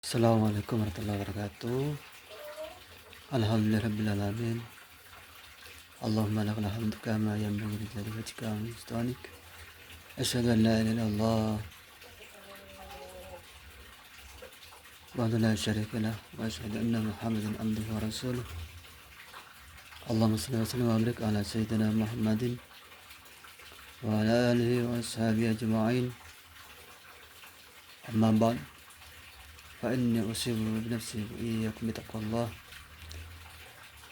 Assalamualaikum warahmatullahi wabarakatuh. Alhamdulillahirabbil alamin. Allahumma lakal hamdu kama yanbaghi li jalali wajhika wa li sultanik. Asyhadu an la ilaha illallah wahdahu la syarika lah wa asyhadu anna Muhammadan abduhu wa rasuluh. Allahumma shalli wa sallim wa barik ala sayyidina Muhammadin wa ala alihi wa ashabihi ajma'in. Amma ba'd. Fa inni usibu bi nafsi wa iyyakum bi taqwallah.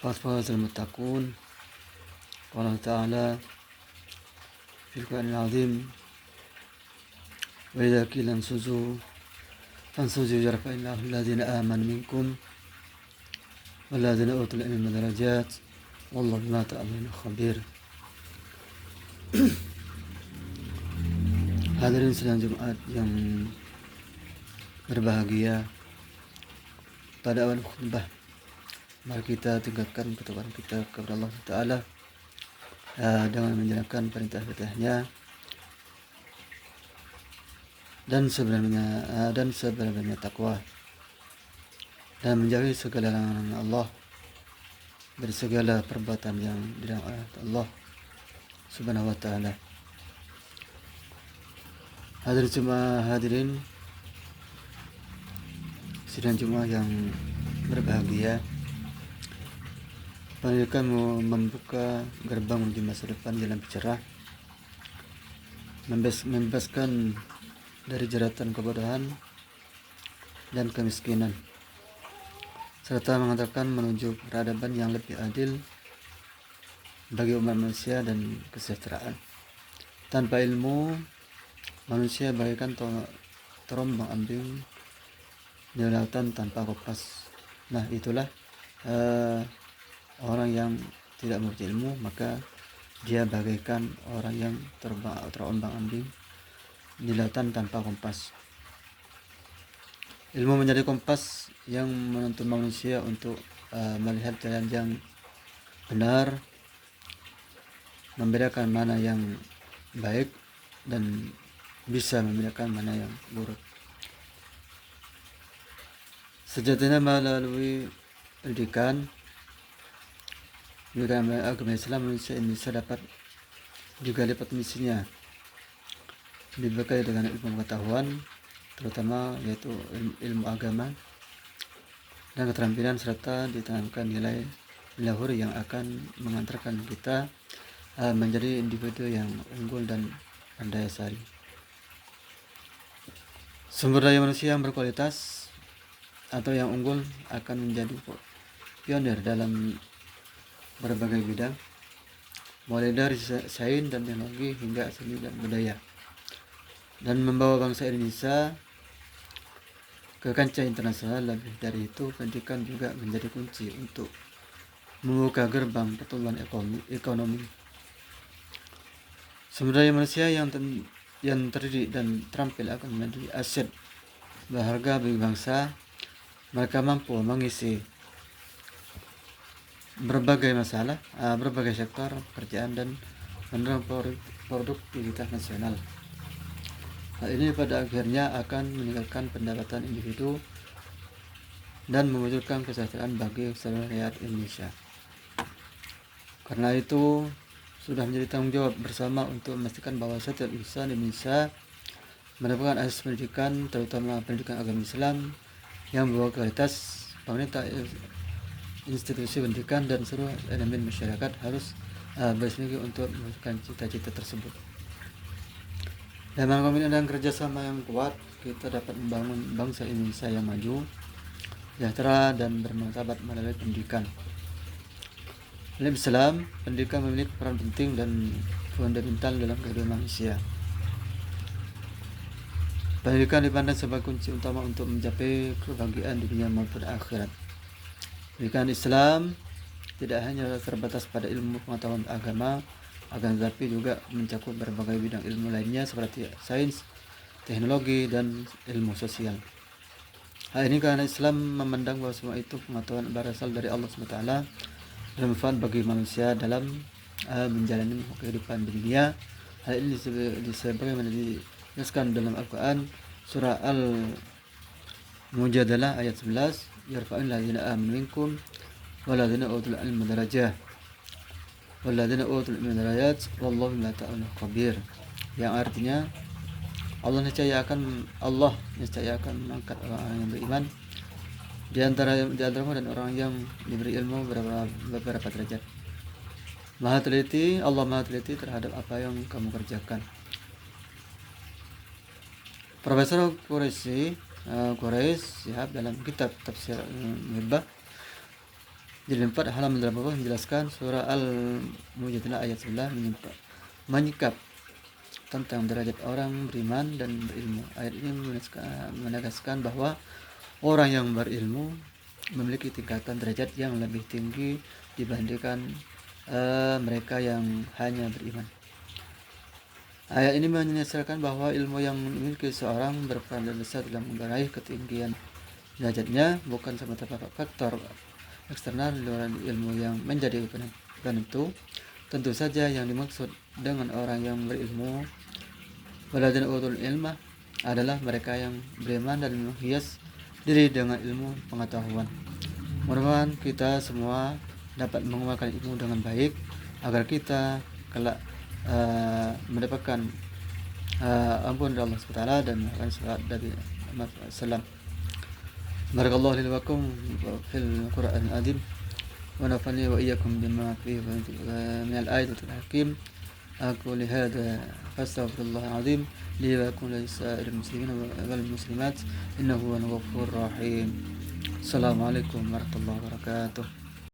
Qad faza al-muttaqun. Qala ta'ala fil Qur'anil 'azim wa idza qila ansuzu fansuzu yarfa'illahu alladhina amanu minkum walladhina utul ilma darajat wallahu bima ta'maluna khabir. Hadirin sidang Jumat yang berbahagia, pada awal khutbah mari kita tingkatkan ketakwaan kita kepada Allah Ta'ala dengan menjalankan perintah-perintahnya dan sebenarnya takwa dan menjauhi segala larangan Allah dari segala perbuatan yang dilarang oleh Allah Subhanahu wa Ta'ala. Hadirin sidang Jumat yang berbahagia, pendidikan membuka gerbang menuju masa depan jalan bercerah, membebaskan dari jeratan kebodohan dan kemiskinan, serta mengantarkan menuju peradaban yang lebih adil bagi umat manusia dan kesejahteraan. Tanpa ilmu, manusia bagaikan terombang ambing di lautan tanpa kompas. Nah, itulah orang yang tidak memiliki ilmu, maka dia bagaikan orang yang terombang-ambing di lautan tanpa kompas. Ilmu menjadi kompas yang menuntun manusia untuk melihat jalan yang benar, membedakan mana yang baik dan bisa membedakan mana yang buruk. Sejatinya melalui pendidikan agama Islam, manusia Indonesia dapat juga lipat misinya, dibekali dengan ilmu pengetahuan, terutama yaitu ilmu agama dan keterampilan, serta ditanamkan nilai luhur yang akan mengantarkan kita menjadi individu yang unggul dan pandai asari. Sumber daya manusia yang berkualitas atau yang unggul akan menjadi pionir dalam berbagai bidang, mulai dari sains dan teknologi hingga seni dan budaya, dan membawa bangsa Indonesia ke kancah internasional. Lebih dari itu, pendidikan juga menjadi kunci untuk membuka gerbang pertumbuhan ekonomi. Sumber daya manusia yang terdidik dan terampil akan menjadi aset berharga bagi bangsa. Mereka mampu mengisi berbagai masalah, berbagai sektor pekerjaan dan mendorong produktivitas nasional. Hal ini pada akhirnya akan meningkatkan pendapatan individu dan mewujudkan kesejahteraan bagi seluruh rakyat Indonesia. Karena itu, sudah menjadi tanggung jawab bersama untuk memastikan bahwa setiap insan Indonesia mendapatkan akses pendidikan, terutama pendidikan agama Islam yang membawa kualitas. Pemerintah, institusi pendidikan, dan seluruh elemen masyarakat harus bersinergi untuk mewujudkan cita-cita tersebut. Dengan komitmen dan kerjasama yang kuat, kita dapat membangun bangsa Indonesia yang maju, sejahtera, dan bermartabat melalui pendidikan. Dalam Islam, pendidikan memiliki peran penting dan fundamental dalam kehidupan manusia. Pendidikan dipandang sebagai kunci utama untuk mencapai kebahagiaan dunia maupun akhirat. Pendidikan Islam tidak hanya terbatas pada ilmu pengetahuan agama, akan tetapi juga mencakup berbagai bidang ilmu lainnya seperti sains, teknologi, dan ilmu sosial. Hal ini karena Islam memandang bahwa semua itu pengetahuan berasal dari Allah SWT dan bermanfaat bagi manusia dalam menjalani kehidupan di dunia. Hal ini disebabkan dijelaskan dalam Al-Quran surah Mujadalah ayat 11, yarfa'il ladzina amanu minkum walladzina utul ilma darajah walladzina utul ilma darajat wallahu bima ta'malun khabir. Yang artinya Allah niscaya akan mengangkat orang yang beriman di antaramu dan orang yang diberi ilmu beberapa derajat. Allah maha teliti terhadap apa yang kamu kerjakan. Profesor Quraisy dalam kitab tafsir Muhibbah jilid 4 halaman 80 menjelaskan surah Al-Mujadilah ayat 11 menyikap tentang derajat orang beriman dan berilmu. Ayat ini menegaskan bahwa orang yang berilmu memiliki tingkatan derajat yang lebih tinggi dibandingkan mereka yang hanya beriman. Ayat ini menyesalkan bahwa ilmu yang dimiliki seorang berperan besar dalam meraih ketinggian derajatnya, bukan semata-mata faktor eksternal di luar ilmu yang menjadi penentu. Tentu saja yang dimaksud dengan orang yang berilmu walladzina utul ilma adalah mereka yang beriman dan menghias diri dengan ilmu pengetahuan. Mudah-mudahan kita semua dapat mengamalkan ilmu dengan baik agar kita kelak mendapatkan ampun dari Allah SWT dan salawat dari Muhammad SAW. Barakallahu li wa lakum fil Qur'an al-azim wa nafa'ani wa iyyakum bima fihi min al-ayatil hakim. Aku lihada fastaghfirullah al-azim li wa lakum lisa'iril muslimin wal muslimat innahu huwal ghafurur rahim. Assalamualaikum warahmatullahi wabarakatuh.